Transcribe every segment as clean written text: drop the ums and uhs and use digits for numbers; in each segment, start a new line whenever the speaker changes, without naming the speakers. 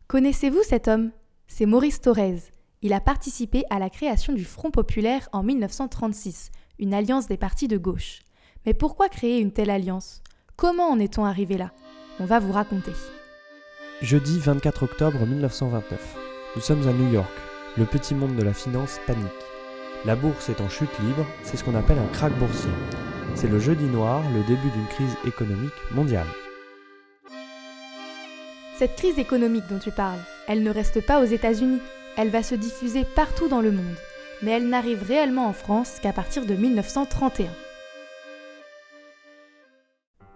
Connaissez-vous cet homme ? C'est Maurice Thorez. Il a participé à la création du Front populaire en 1936, une alliance des partis de gauche. Mais pourquoi créer une telle alliance ? Comment en est-on arrivé là ? On va vous raconter.
Jeudi 24 octobre 1929. Nous sommes à New York. Le petit monde de la finance panique. La bourse est en chute libre, c'est ce qu'on appelle un krach boursier. C'est le jeudi noir, le début d'une crise économique mondiale.
Cette crise économique dont tu parles, elle ne reste pas aux États-Unis, elle va se diffuser partout dans le monde. Mais elle n'arrive réellement en France qu'à partir de 1931.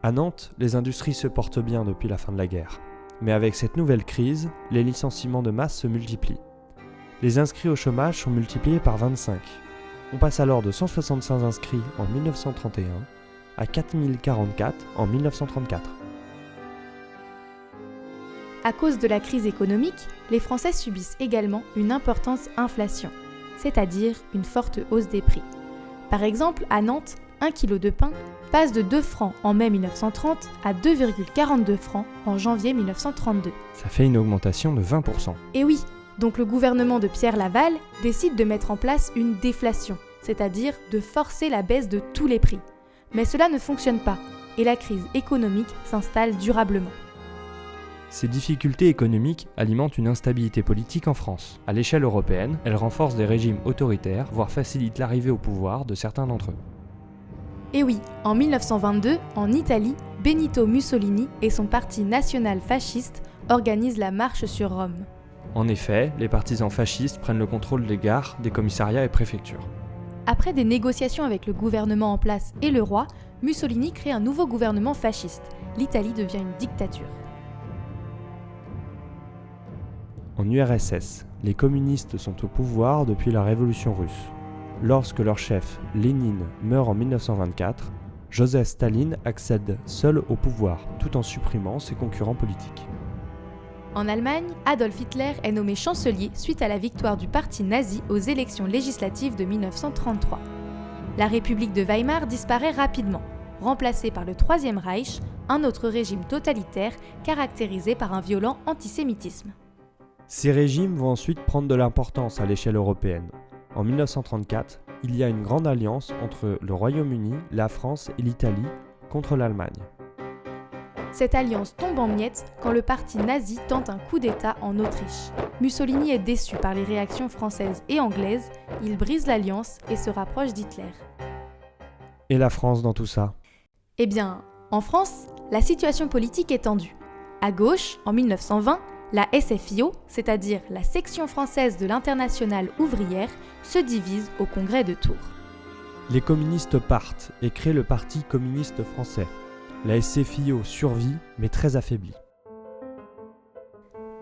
À Nantes, les industries se portent bien depuis la fin de la guerre. Mais avec cette nouvelle crise, les licenciements de masse se multiplient. Les inscrits au chômage sont multipliés par 25. On passe alors de 165 inscrits en 1931 à 4044 en 1934.
À cause de la crise économique, les Français subissent également une importante inflation, c'est-à-dire une forte hausse des prix. Par exemple, à Nantes, 1 kg de pain passe de 2 francs en mai 1930 à 2,42 francs en janvier 1932.
Ça fait une augmentation de 20%.
Et oui, donc le gouvernement de Pierre Laval décide de mettre en place une déflation, c'est-à-dire de forcer la baisse de tous les prix. Mais cela ne fonctionne pas, et la crise économique s'installe durablement.
Ces difficultés économiques alimentent une instabilité politique en France. À l'échelle européenne, elles renforcent des régimes autoritaires, voire facilitent l'arrivée au pouvoir de certains d'entre eux.
Et oui, en 1922, en Italie, Benito Mussolini et son parti national fasciste organisent la marche sur Rome.
En effet, les partisans fascistes prennent le contrôle des gares, des commissariats et préfectures.
Après des négociations avec le gouvernement en place et le roi, Mussolini crée un nouveau gouvernement fasciste. L'Italie devient une dictature.
En URSS, les communistes sont au pouvoir depuis la Révolution russe. Lorsque leur chef, Lénine, meurt en 1924, Joseph Staline accède seul au pouvoir, tout en supprimant ses concurrents politiques.
En Allemagne, Adolf Hitler est nommé chancelier suite à la victoire du parti nazi aux élections législatives de 1933. La République de Weimar disparaît rapidement, remplacée par le Troisième Reich, un autre régime totalitaire caractérisé par un violent antisémitisme.
Ces régimes vont ensuite prendre de l'importance à l'échelle européenne. En 1934, il y a une grande alliance entre le Royaume-Uni, la France et l'Italie contre l'Allemagne.
Cette alliance tombe en miettes quand le parti nazi tente un coup d'État en Autriche. Mussolini est déçu par les réactions françaises et anglaises, il brise l'alliance et se rapproche d'Hitler.
Et la France dans tout ça ?
Eh bien, en France, la situation politique est tendue. À gauche, en 1920, la SFIO, c'est-à-dire la section française de l'Internationale ouvrière, se divise au congrès de Tours.
Les communistes partent et créent le Parti communiste français. La SFIO survit, mais très affaiblie.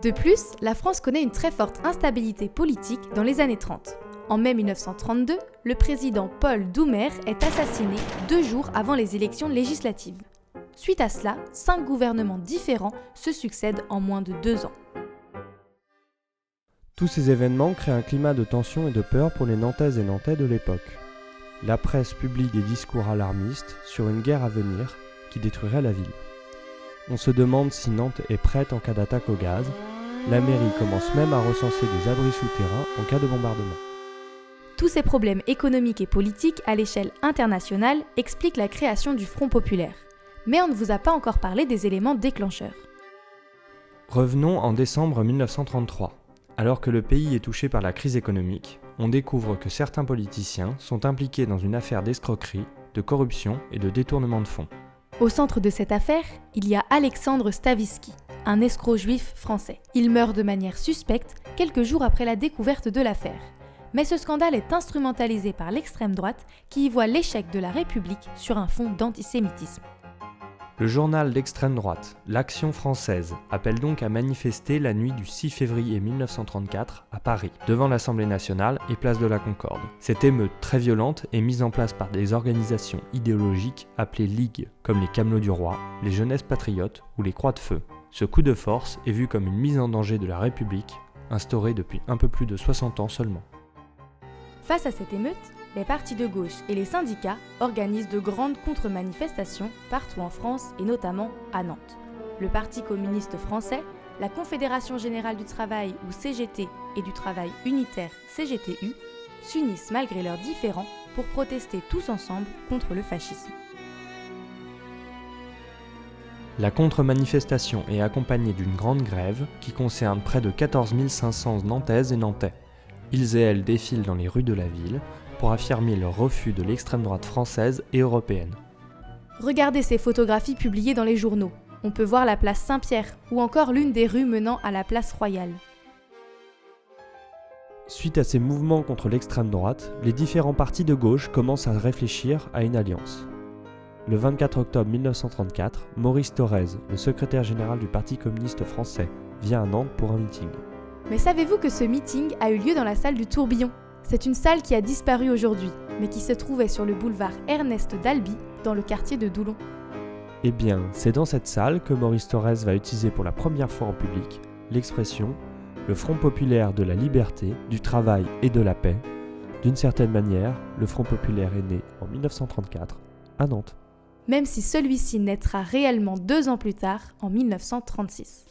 De plus, la France connaît une très forte instabilité politique dans les années 30. En mai 1932, le président Paul Doumer est assassiné 2 jours avant les élections législatives. Suite à cela, 5 gouvernements différents se succèdent en moins de 2 ans.
Tous ces événements créent un climat de tension et de peur pour les Nantaises et Nantais de l'époque. La presse publie des discours alarmistes sur une guerre à venir qui détruirait la ville. On se demande si Nantes est prête en cas d'attaque au gaz. La mairie commence même à recenser des abris souterrains en cas de bombardement.
Tous ces problèmes économiques et politiques à l'échelle internationale expliquent la création du Front populaire. Mais on ne vous a pas encore parlé des éléments déclencheurs.
Revenons en décembre 1933. Alors que le pays est touché par la crise économique, on découvre que certains politiciens sont impliqués dans une affaire d'escroquerie, de corruption et de détournement de fonds.
Au centre de cette affaire, il y a Alexandre Stavisky, un escroc juif français. Il meurt de manière suspecte quelques jours après la découverte de l'affaire. Mais ce scandale est instrumentalisé par l'extrême droite qui y voit l'échec de la République sur un fond d'antisémitisme.
Le journal d'extrême droite, l'Action française, appelle donc à manifester la nuit du 6 février 1934 à Paris, devant l'Assemblée nationale et place de la Concorde. Cette émeute très violente est mise en place par des organisations idéologiques appelées ligues, comme les Camelots du Roi, les Jeunesses patriotes ou les Croix de Feu. Ce coup de force est vu comme une mise en danger de la République, instaurée depuis un peu plus de 60 ans seulement.
Face à cette émeute, les partis de gauche et les syndicats organisent de grandes contre-manifestations partout en France et notamment à Nantes. Le Parti communiste français, la Confédération Générale du Travail ou CGT et du Travail Unitaire CGTU s'unissent malgré leurs différends pour protester tous ensemble contre le fascisme.
La contre-manifestation est accompagnée d'une grande grève qui concerne près de 14 500 Nantaises et Nantais. Ils et elles défilent dans les rues de la ville pour affirmer leur refus de l'extrême droite française et européenne.
Regardez ces photographies publiées dans les journaux. On peut voir la place Saint-Pierre ou encore l'une des rues menant à la place Royale.
Suite à ces mouvements contre l'extrême droite, les différents partis de gauche commencent à réfléchir à une alliance. Le 24 octobre 1934, Maurice Thorez, le secrétaire général du Parti communiste français, vient à Nantes pour un meeting.
Mais savez-vous que ce meeting a eu lieu dans la salle du Tourbillon ? C'est une salle qui a disparu aujourd'hui, mais qui se trouvait sur le boulevard Ernest d'Albi, dans le quartier de Doulon.
Eh bien, c'est dans cette salle que Maurice Thorez va utiliser pour la première fois en public l'expression « le Front populaire de la liberté, du travail et de la paix ». D'une certaine manière, le Front populaire est né en 1934 à Nantes.
Même si celui-ci naîtra réellement 2 ans plus tard, en 1936.